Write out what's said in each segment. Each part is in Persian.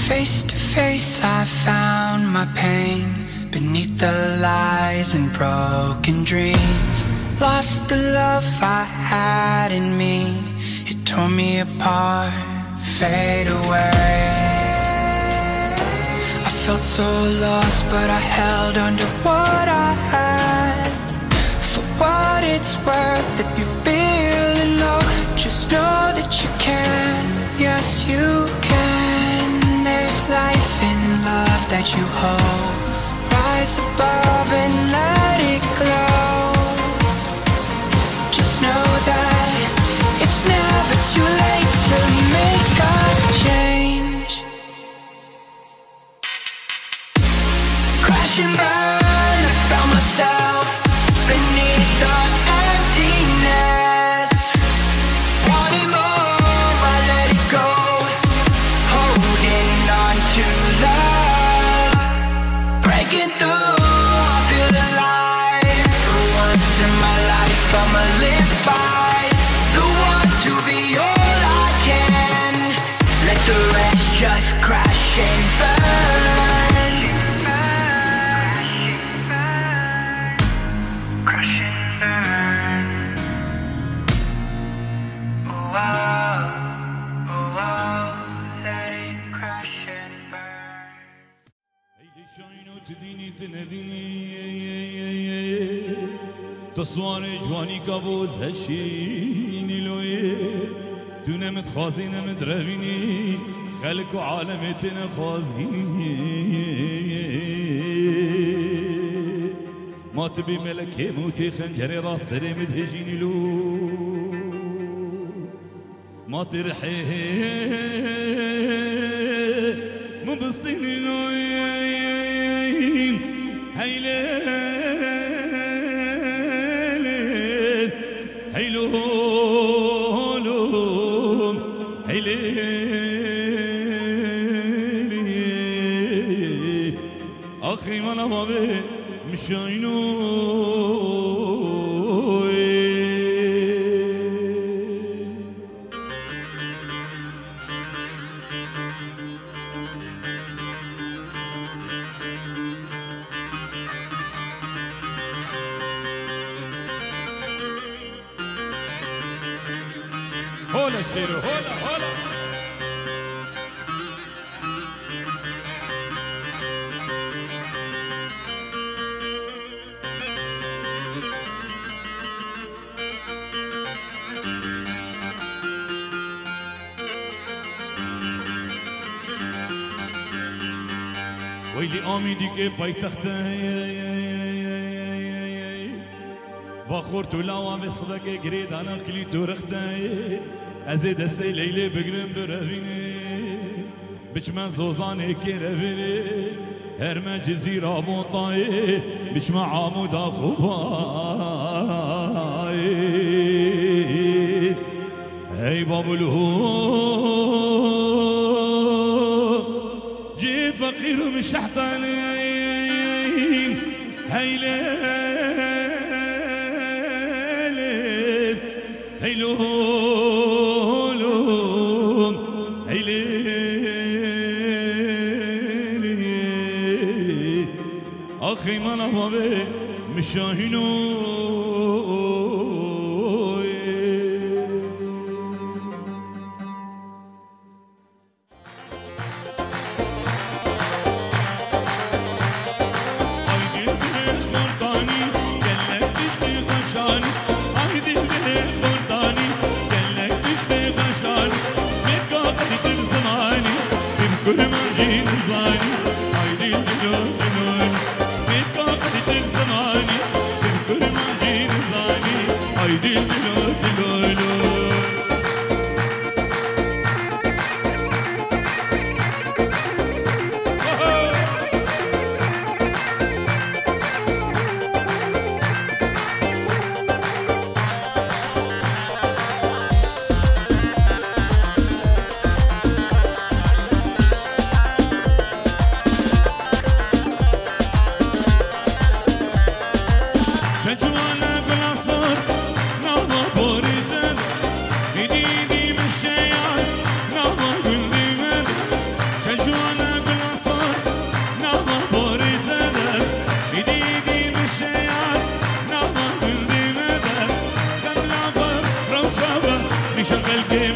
Face to face I found my pain beneath the lies and broken dreams. Lost the love I had in me, it tore me apart, fade away. I felt so lost but I held on to what I had. For what it's worth, if you're feeling low, just know that you can, yes you can. There's life in love that you hold. Rise above and let it glow. Just know that it's never too late to make a change. Crash and burn, I found myself beneath the emptiness. Wanting more, I let it go. Holding on to love, breaking through, I feel alive. For once in my life I'ma live by the one to be all I can. Let the rest just crash and burn. Crash and burn. Oh wow, oh wow, let it crash and burn. تصوار جوانی کابوز هشینی لوی تو نمت خازی نمت روینی خلق و عالمت نخازینی ما تبي ملكي موتي خنجري راس رمت هجيني لو ما ترحي مبسطيني لوين هيلين هيلون هيلين أخي ما نبغي مشاينو هولا شيرو هولا هولا ويلي آمدی که پایتخته وخورت لاوا بصبك قريد انا كلي دورخته از دسته لیلی بگرم برفینه بچمن زوزانه کرفینه هر من جزیره بونطایه بچمن عمودا خوبای هی بابلو جيت فقير ومش شحطانين هي ليل هيلون هيلين أخي ما نبغي مشاهينو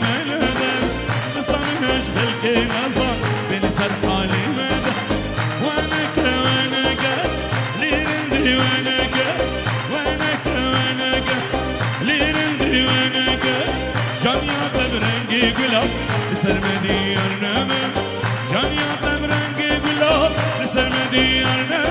ملدا بصمنش خلقي نظر بنسد حالي مدى وانك وانك ليرندي وانك وانك وانك ليرندي وانك جان يعطب رنقي قلب لسرمدي ارنبم جان يعطب رنقي قلب لسرمدي ارنبم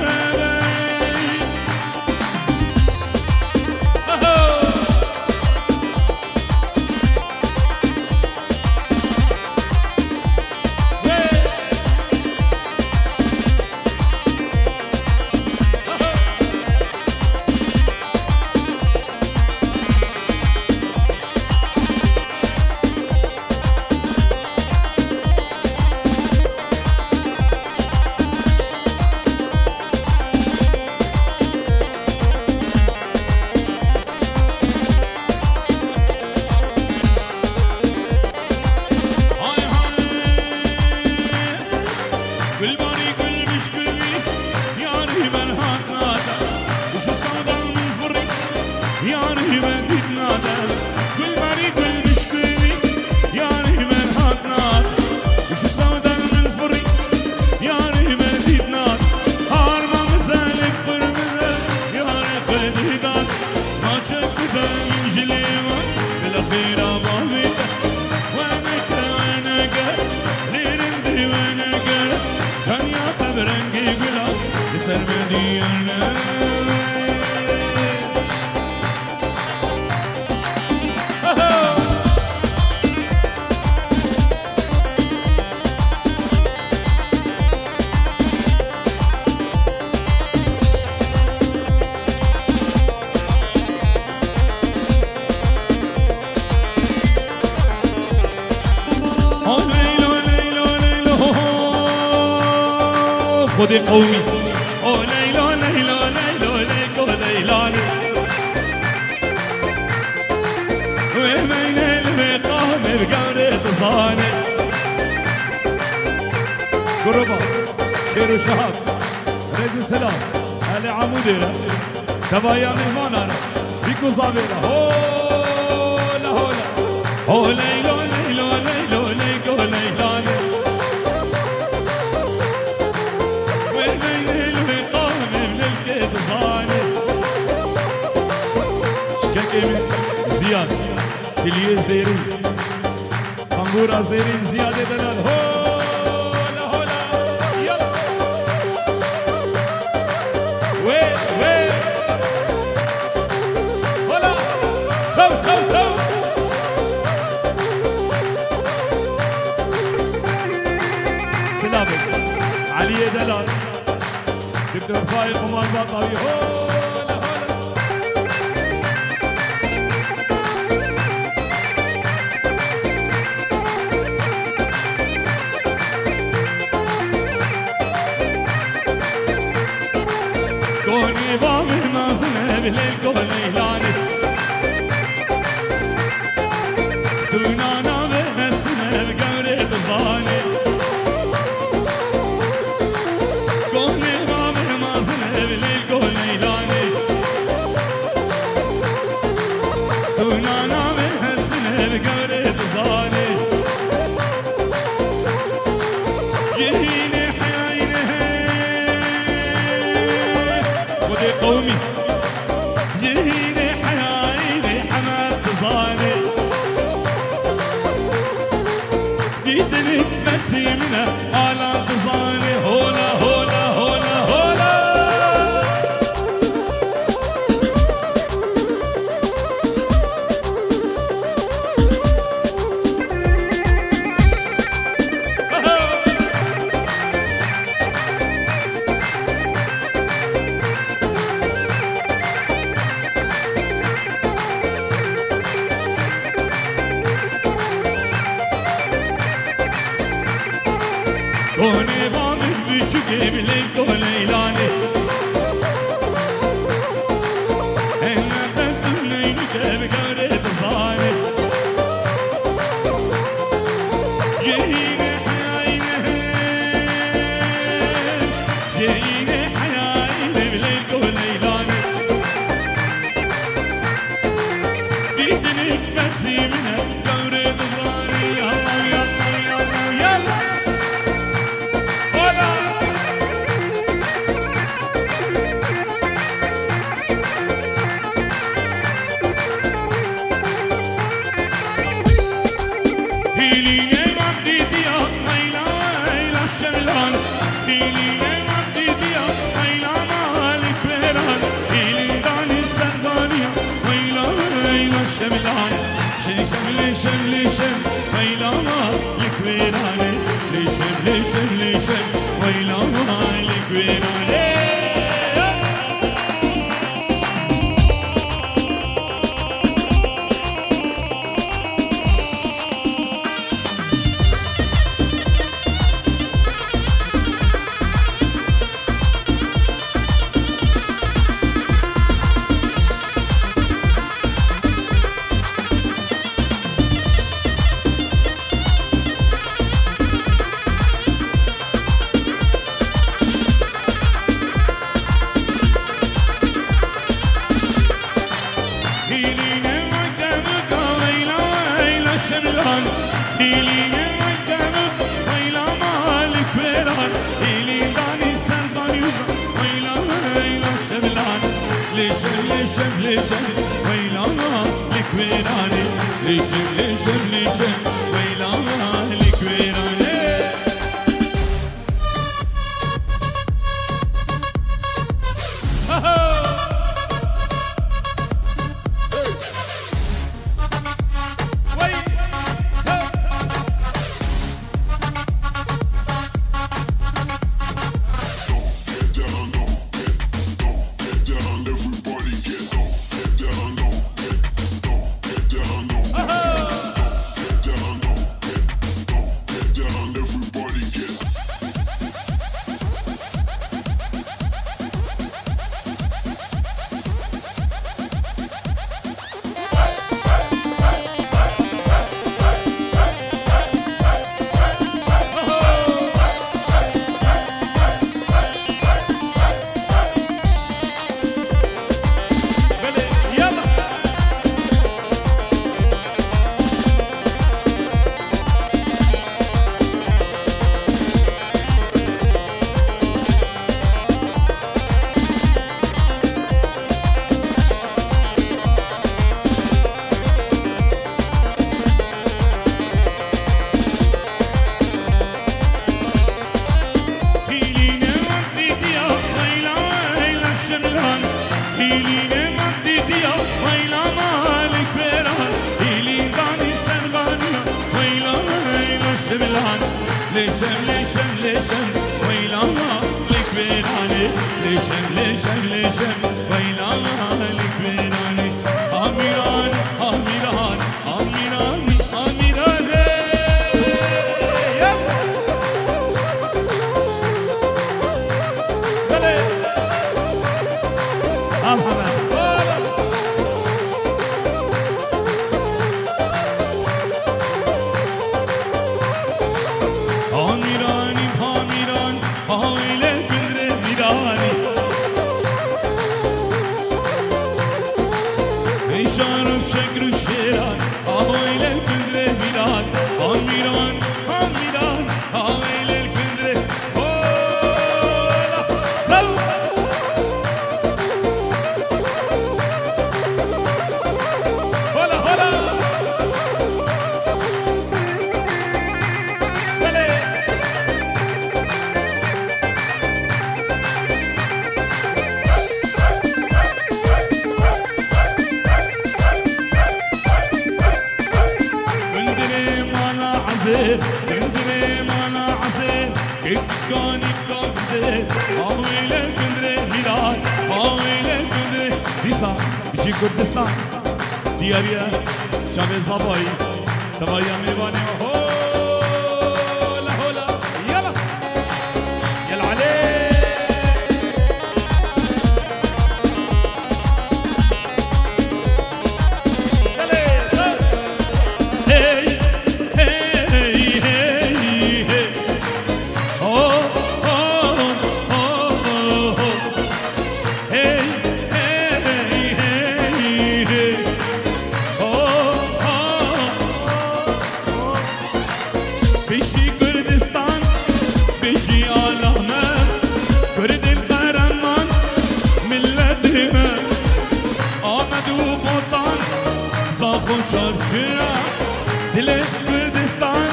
خذي قومي او ليلى ليلى ليلى ليلى ليلى وين المقام بقمرة صانع قربا شير وشهاب ريد السلام علي عموديرة تبايا مهمانا بيكو صابيرة هولا هولا هو ليلى ليلى ليلى ليلى ليلى زياد كليه زيرين طنبورة زيرين زياد دلال هولا هولا يلا وي وي هولا تو تو تو سلامك علي دلال دكتور فايق ومان باطاوي هولا كوني باب النازنة بالليل ليلاني ستونانا بهالسنة بقمرة صاني كوني باب النازنة بالليل ليلاني ستونانا بهالسنة بقمرة صاني يهيني قومي يهيني حيايني حماد تصاني ديدني بسيمنا على تصاني هولا هولا هولا هولا كوني بامي بيشوكي بالليل ليلاني هنا بس تنيني بقمرة صاني يهيني حيايني يهيني حيايني بالليل ليلاني ديدني بسيمنا بقمرة صاني هیلینه وقتی دیا ویلا ویلا شملان هیلینه وقتی دیا ویلا مالک ویران هیلین دانی سردانیا ویلا ویلا شملان شمل شمل شم ویلا مالک ویران شمل شمل شم ویلا مالک ویران شملان هیلینه مکدمک ویلا مالک ویران هیلین دانی سردانی ویلا ویلا شملان لیشم لیشم لیشم ویلا مالک ویران لیشم لیشم لیشم ویلا مالک ویران هیلینه مقدی دیا ویلا مالک ویران هیلین دانی سرگانیا ویلا ویلا شملان لیشم لیشم لیشم ویلا مالک ویران لیشم لیشم لیشم ویلا مالک ویران آمیران آمیران آمیران آمیران شارم شکر و شیران آویل الکندره میران آمیران آمیران آویل الکندره هولا سل هولا هولا بله كندري مانا عسير كيكوني كوبزير آويل الكندري هلال آويل الكندري ديسا بيجي كردستان دياريا شابي زباي تبايا ميباني هولا هولا يلا يلا عليه چارچیا دل کردستان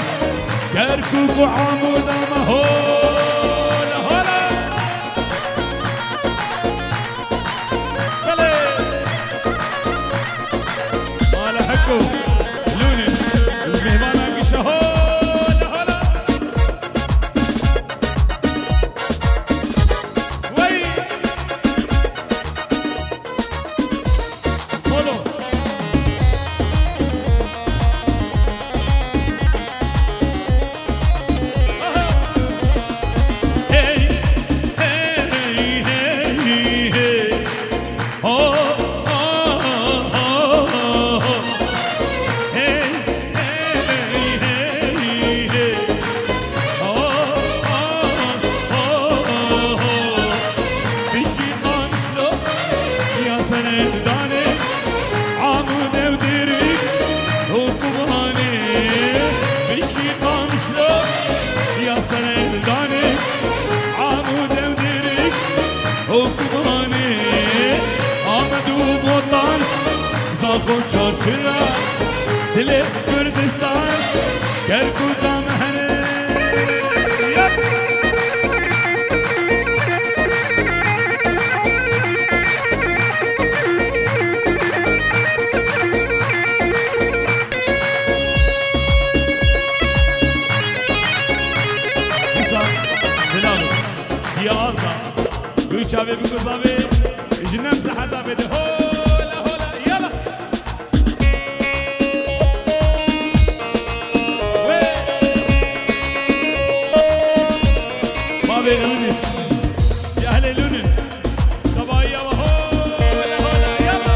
كركوك وعمود مهول هلا بلي مال حكو لوني المهمان قشهول هلا وي هولو زاخو چارچرا دل کردستان کرکوتا مهره İnsan selamı diyarda Gülçavi Gülçavi Jinem sahada bedi hola hola yala Mavi Elvis Ya hele lunin Sabahya ve hola hola yala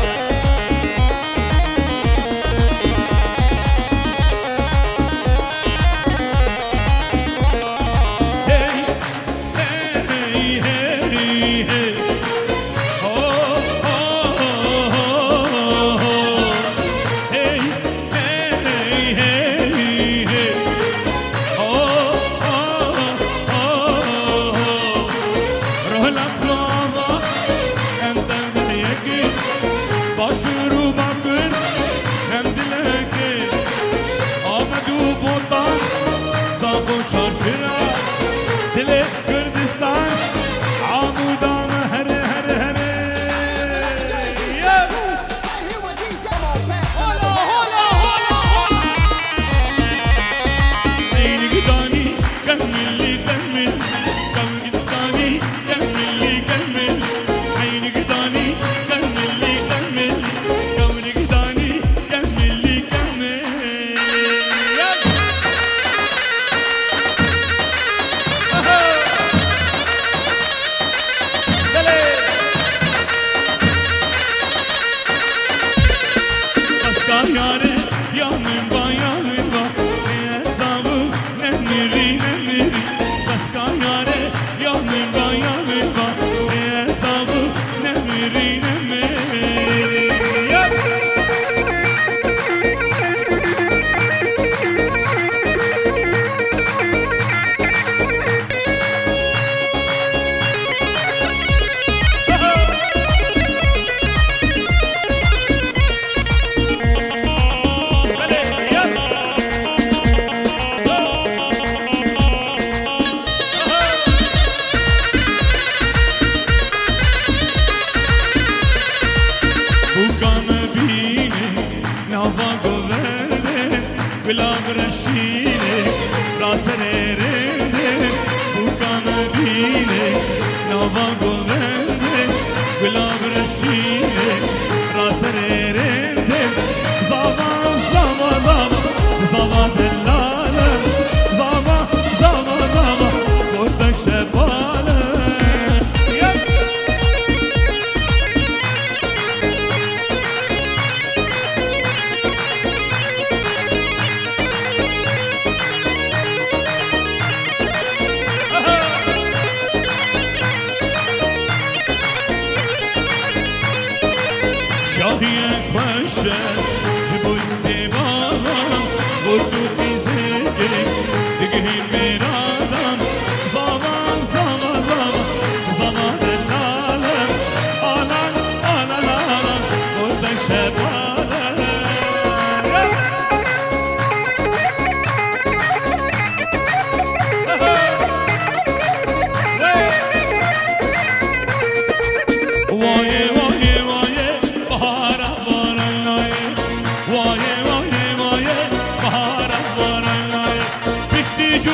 جو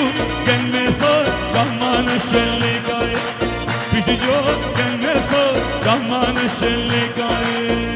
گنه سر دمان شلیکای پیشی جو گنه سر دمان شلیکای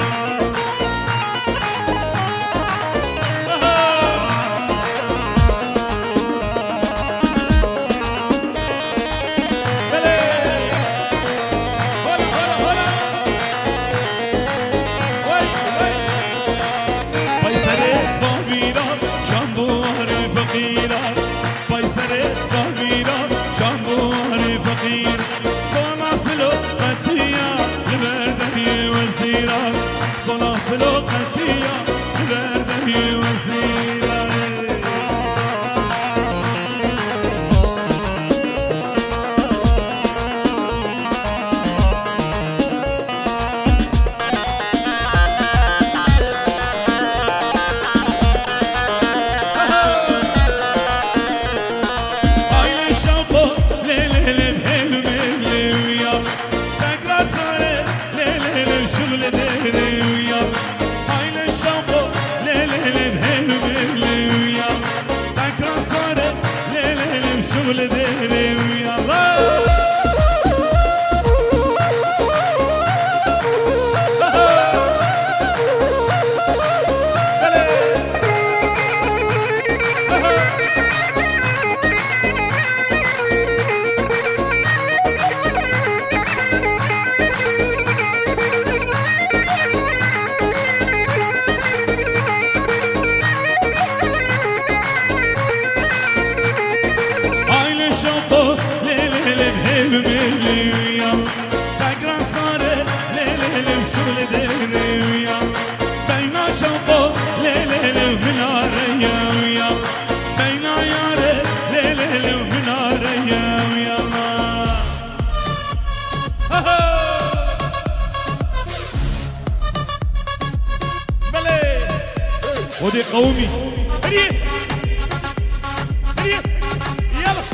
ودي قومي هريه هريه يلا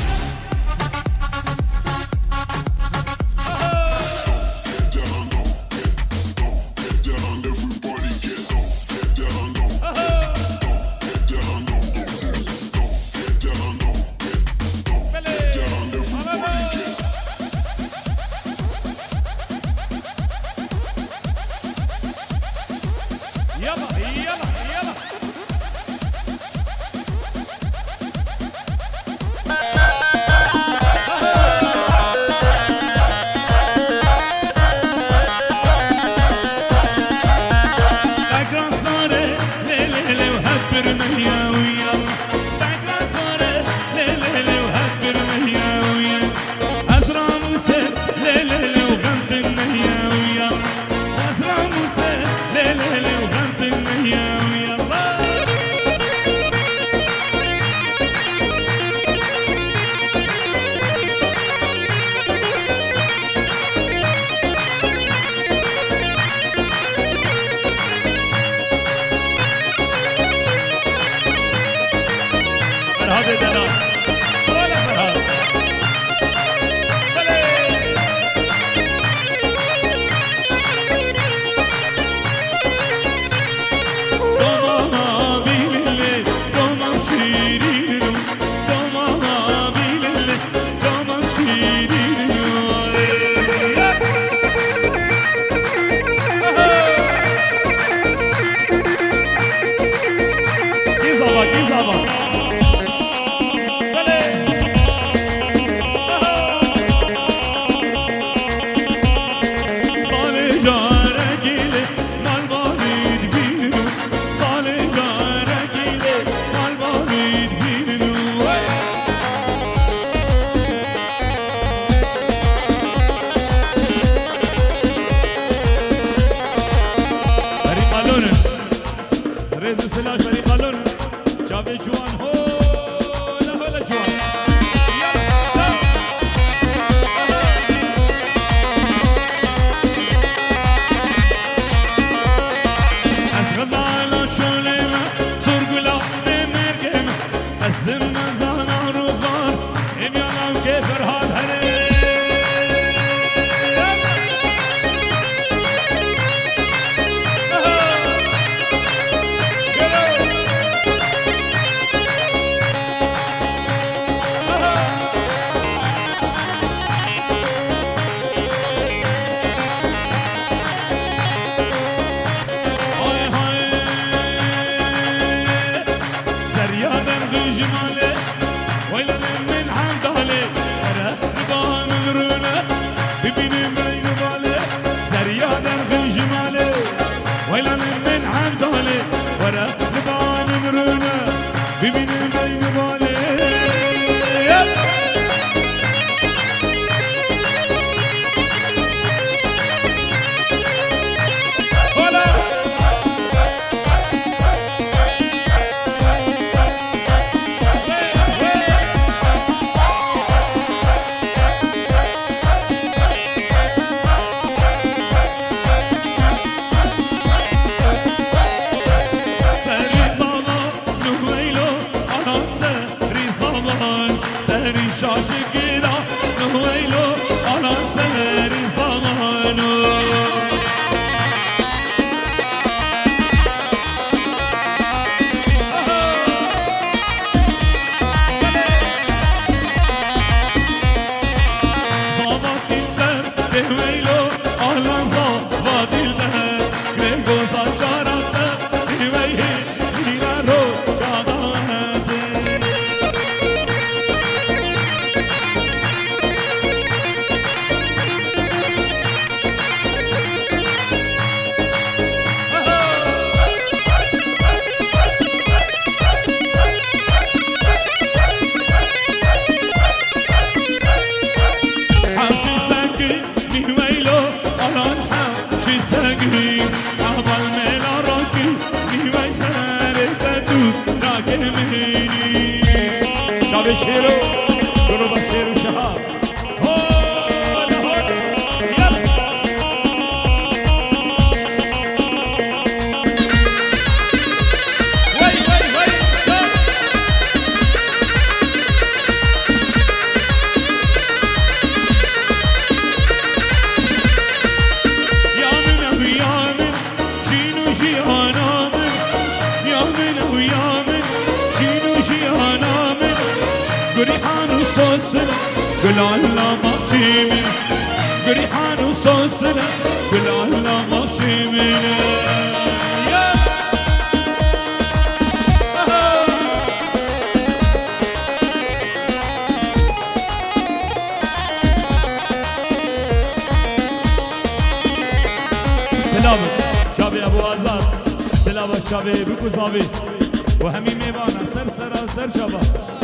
زمان سری شاشگیرا نویلو آلا سری زمانو شیرو درو با شیرو شهاب هول هول یلا وای وای وای یا من شینو شیانا من یا من شینو شیانا قريحان وصوصنا قل الله مخشي قريحان وصوصنا قل الله مخشي منا سلامت شابي ابو آزاد سلامت شابي بكو صابي وهمي ميبانا سر سر سر شابا